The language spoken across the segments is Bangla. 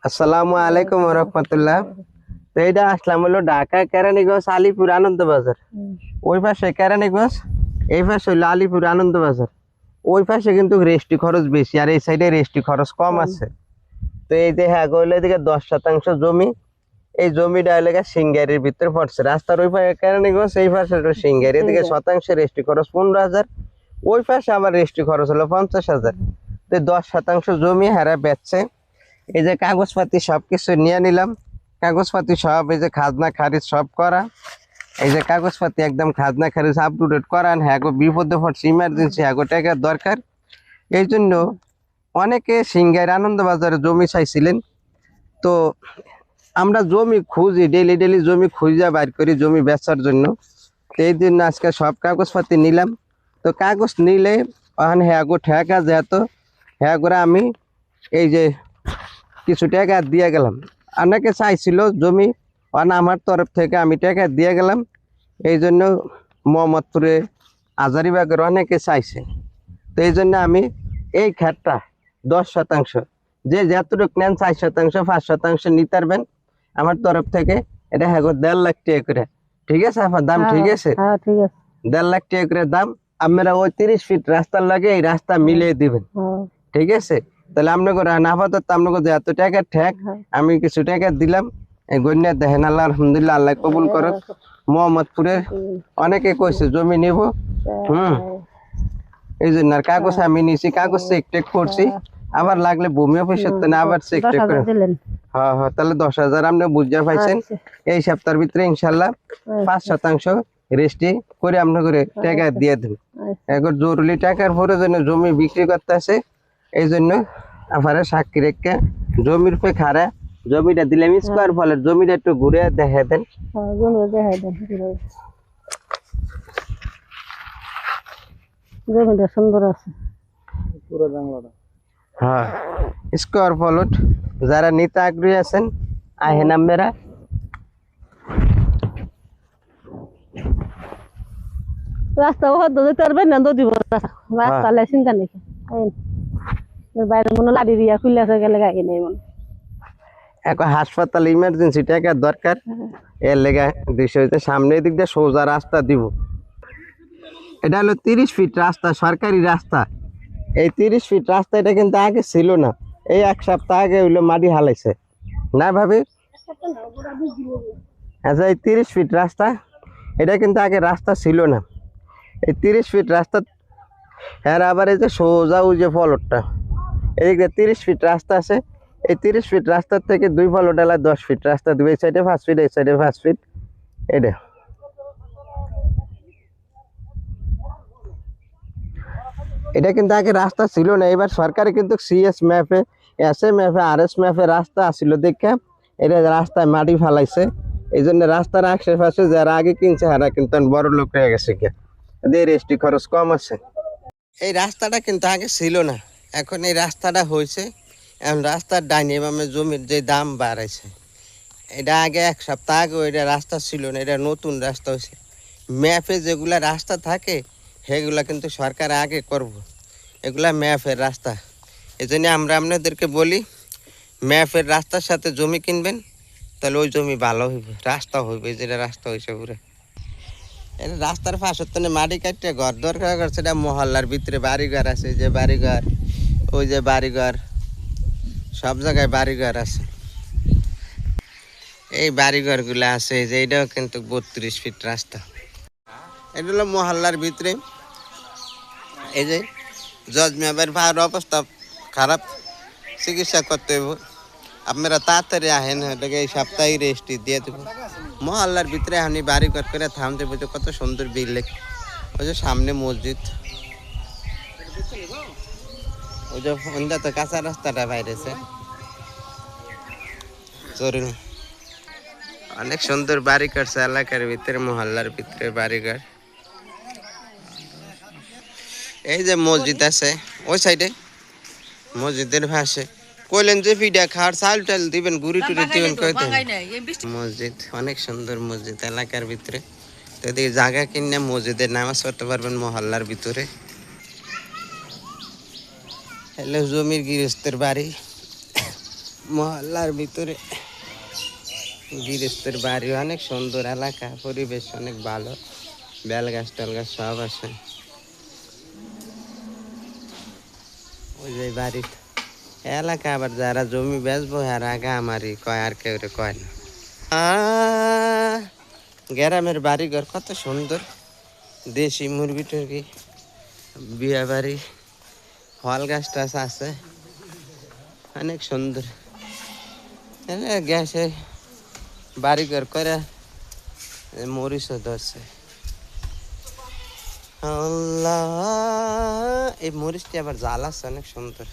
আসসালামু আলাইকুম রহমতুল্লাহ। তো এইটা আসলাম হলো ঢাকা কেরানীগঞ্জ আলিপুর আনন্দ বাজার। ওই পাশে কেরানীগঞ্জ, এই পাশে হলো আলিপুর আনন্দ বাজার। ওই পাশে কিন্তু রেস্টি খরচ বেশি আর এই সাইডে রেস্টি খরচ কম আছে। তো এই যে হ্যাঁ গইলে দিকে 10% জমি, এই জমিটা এলাকা সিঙ্গারির ভিতরে পড়ছে। রাস্তার ওই পাশে কেরানীগঞ্জ, এই পাশে হলো সিঙ্গারি। এদিকে শতাংশে রেস্টি খরচ 15,000, ওই পাশে আবার রেস্টি খরচ হলো 50,000। তো 10% জমি হারা বেচছে। এই যে কাগজপাতি সবকিছু নিয়ে নিলাম, কাগজপাতি সব এই যে খাজনা খারিজ সব করা। এই যে কাগজপাতি একদম খাজনা খারিজ আপ টু ডেট করান। হ্যাঁ গো বিপদে পড়ছে, ইমার্জেন্সি হ্যাঁ গো টাকার দরকার। এই জন্য অনেকে সিঙ্গাইর আনন্দ বাজারে জমি চাইছিলেন। তো আমরা জমি খুঁজি, ডেলি ডেলি জমি খুঁজে বাইর করি জমি বেচার জন্য। তো এই জন্য আজকে সব কাগজপাতি নিলাম। তো কাগজ নিলে ওখানে হ্যাঁ গো ঠেকা যেহেতু হ্যাঁ করে আমি এই যে কিছু টাকা দিয়ে গেলাম। অনেকে চাইছিল জমি, আমার তরফ থেকে আমি টাকা দিয়ে গেলাম। এই জন্য মোহাম্মদপুরে হাজারিবাগের অনেকে চাইছে। তো এই জন্য আমি এই ক্ষেতটা 10%, যে যতটুকু নেন 4%, 5% নিতে পারবেন আমার তরফ থেকে। এটা হ্যাঁ 1.5 লাখ টাকা করে, ঠিক আছে? আপনার দাম ঠিক আছে? 1.5 লাখ টাকা করে দাম। আপনারা ওই 30 ফিট রাস্তার লাগে এই রাস্তা মিলিয়ে দিবেন, ঠিক আছে? তাহলে আপনাকে আপাতত আপনাকে এত টাকা ঠেক আমি কিছু টাকা দিলাম। এই গন্যা দেখেন, আল্লাহ আলহামদুলিল্লাহ, আল্লাহ কবুল করো। মোহাম্মদপুরের অনেকে কইছে জমি নিব, এই জন্য আর কাগজ আমি নিছি, কাগজ চেক টেক করছি। আবার লাগলে ভূমি অফিসের তো আবার চেক টেক করে। হ্যাঁ হ্যাঁ, তাহলে 10,000 আপনি বুঝতে পাইছেন। এই সপ্তাহের ভিতরে ইনশাল্লাহ 5% রেস্টি করে আপনাকে টাকা দিয়ে দেব। এখন জরুরি টাকার প্রয়োজনে জমি বিক্রি করতে আছে, এই জন্য আপনারা সাক্ষী রেখে জমির পে খারা জমিটা দিলাম। স্কোয়ার ফলের জমিটা একটু ঘুরে দেখা দেন। জমিটা সুন্দর আছে পুরো বাংলাটা। হ্যাঁ, স্কোয়ার ফলট যারা নিতে আগ্রহী আছেন আহেন আপনারা। রাস্তা হয়তো যেতে পারবেন না, নদী রাস্তা চিন্তা নেই। বাইরে মনে লাড়ি দিয়া খুলে আছে গেলে গাড়ি নেই মনে। এখন হাসপাতাল ইমার্জেন্সি টাকা দরকার, এর লেগে 200 সামনের দিক দিয়ে সোজা রাস্তা দিব। এটা হলো 30 ফিট রাস্তা, সরকারি রাস্তা। এই 30 ফিট রাস্তা এটা কিন্তু আগে ছিল না, এই 1 সপ্তাহ আগে হইলো মাটি হালাইছে না ভাবি। আচ্ছা, এই 30 ফিট রাস্তা এটা কিন্তু আগে রাস্তা ছিল না। এই 30 ফিট রাস্তা হ্যাঁ আবার এই যে সোজা ওই যে ফলটটা এদিকে 30 ফিট রাস্তা আছে। এই 30 ফিট রাস্তার থেকে 2 ফলট এলা 10 ফিট রাস্তা দেবে। এই সাইডে 5 ফিট, এই সাইডে 5 ফিট। এটা এটা কিন্তু আগে রাস্তা ছিল না। এবার সরকারে কিন্তু সিএস ম্যাপে, এসএ ম্যাপে, আরএস ম্যাপে রাস্তা আসছিল দেখে এটা রাস্তায় মাটি ফালাইছে। এই জন্য রাস্তার আশেপাশে যারা আগে কিনছে হারা কিন্তু বড় লোক হয়ে গেছে, রেস্টি খরচ কম আছে। এই রাস্তাটা কিন্তু আগে ছিল না, এখন এই রাস্তাটা হয়েছে। এখন রাস্তার ডাইনে বামে জমির যে দাম বাড়াইছে। এটা আগে 1 সপ্তাহ আগে এটা রাস্তা ছিল না, এটা নতুন রাস্তা হয়েছে। ম্যাপে যেগুলা রাস্তা থাকে সেগুলা কিন্তু সরকার আগে করব, এগুলা ম্যাপের রাস্তা। এই জন্য আমরা আপনাদেরকে বলি ম্যাপের রাস্তার সাথে জমি কিনবেন, তাহলে ওই জমি ভালো হইবে, রাস্তা হইবে। যেটা রাস্তা হয়েছে পুরো এটা রাস্তার পাশের তো মাটি কাটতে ঘর দরকার করছে। এটা মহল্লার ভিতরে বাড়িঘর আছে, যে বাড়িঘর, ওই যে বাড়িঘর, সব জায়গায় বাড়িঘর আছে। এই বাড়িঘরগুলো আছে যে এটাও কিন্তু 32 ফিট রাস্তা। এটা হলো মহল্লার ভিতরে। এই যে জজ মেয়ের ভাইয়ের অবস্থা খারাপ, চিকিৎসা করতে হইব। আপনারা তাড়াতাড়ি আহেন, এটাকে এই সপ্তাহে রেস্টি দিয়ে দেবো। মহল্লার ভিতরে আপনি বাড়ি ঘর করে থামতে বুঝে কত সুন্দর বিল্ডিং। ওই যে সামনে মসজিদ, ওই যে সন্ধ্যা তো কাঁচা রাস্তাটা বাইরেছে। চলুন, অনেক সুন্দর বাড়ি করছে এলাকার ভিতরে, মহল্লার ভিতরে বাড়িঘর। এই যে মসজিদ আছে ওই সাইডে, মসজিদের পাশে কইলেন যে পিঠা খাওয়ার চাল টাল দিবেন, গুড়ি টুড়ি দিবেন, কইতেন। মসজিদ অনেক সুন্দর মসজিদ এলাকার ভিতরে। তো এদিকে জায়গা কিনে মসজিদের নামাজ পড়তে পারবেন মহল্লার ভিতরে। হ্যালো, জমির গৃহস্থের বাড়ি। মহল্লার ভিতরে গৃহস্থের বাড়ি, অনেক সুন্দর এলাকা, পরিবেশ অনেক ভালো, বেল গাছ টাল গাছ সব আছে। ওই যে বাড়ি এলাকা, আবার যারা জমি বেচবো আর আগে আমারই কয়, আর কেউ কয় না। গ্রামের বাড়ি ঘর কত সুন্দর, দেশি মুরগি টুরগি, বিয়া বাড়ি, ফল গাছ টাছ আছে, অনেক সুন্দর। গ্যাসে বাড়ি ঘর করে মরিচও ধরছে। আল্লাহ, এই মরিচটি আবার জাল আছে, অনেক সুন্দর,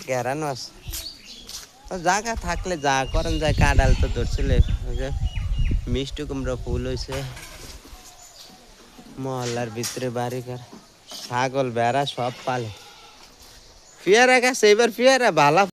গেরানো আছে। জায়গা থাকলে যা করেন যায়, কাঁডাল তো ধরছিল, মিষ্টি কুমড়া ফুল হয়েছে। মহল্লার ভিতরে বাড়ি ঘর, ছাগল বেড়া সব পালে। পেয়ারা গাছ এবার পেয়ারা ভালো